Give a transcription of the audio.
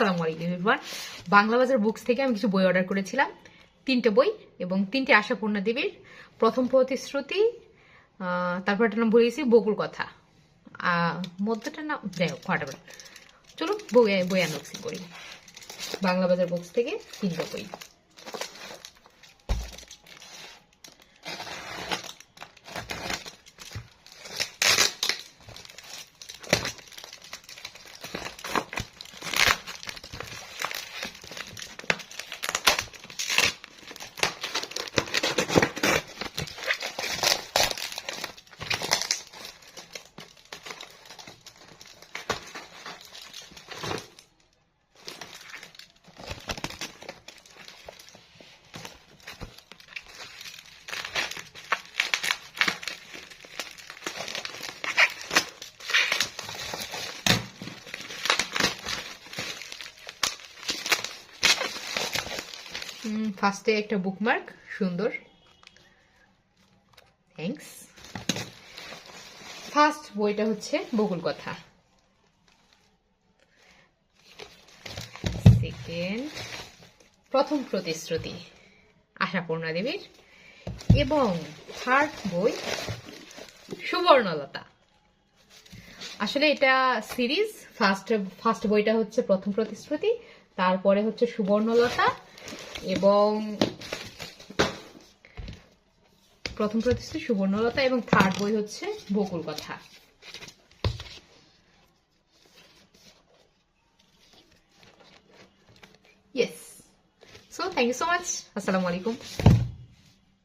আসসালামু আলাইকুম এভরিওয়ান। বাংলা বাজার বুকস থেকে আমি কিছু বই অর্ডার করেছিলাম, 3টে বই এবং 3টে আশাপূর্ণা দেবীর। প্রথম প্রতিশ্রুতি, তারপর একটা নাম ভুলে গেছি, বকুল কথা, মধ্যটার নাম যাই হোক হোয়াটএভার। চলো বই আনবক্সিং করি। বাংলা বাজার বুকস থেকে 3টে বই। ফার্স্টে একটা বুকমার্ক, সুন্দর, থ্যাঙ্কস। ফার্স্ট বইটা হচ্ছে বকুল কথা। সেকেন্ড প্রথম প্রতিশ্রুতি আশাপূর্ণা দেবীর, এবং থার্ড বই সুবর্ণলতা। আসলে এটা সিরিজ। ফার্স্ট বইটা হচ্ছে প্রথম প্রতিশ্রুতি, তারপরে হচ্ছে সুবর্ণলতা, এবং প্রথম প্রতিশ্রুতি সুবর্ণলতা, এবং থার্ড বই হচ্ছে বকুল কথা। Yes. So thank you so much. Assalamu alaikum.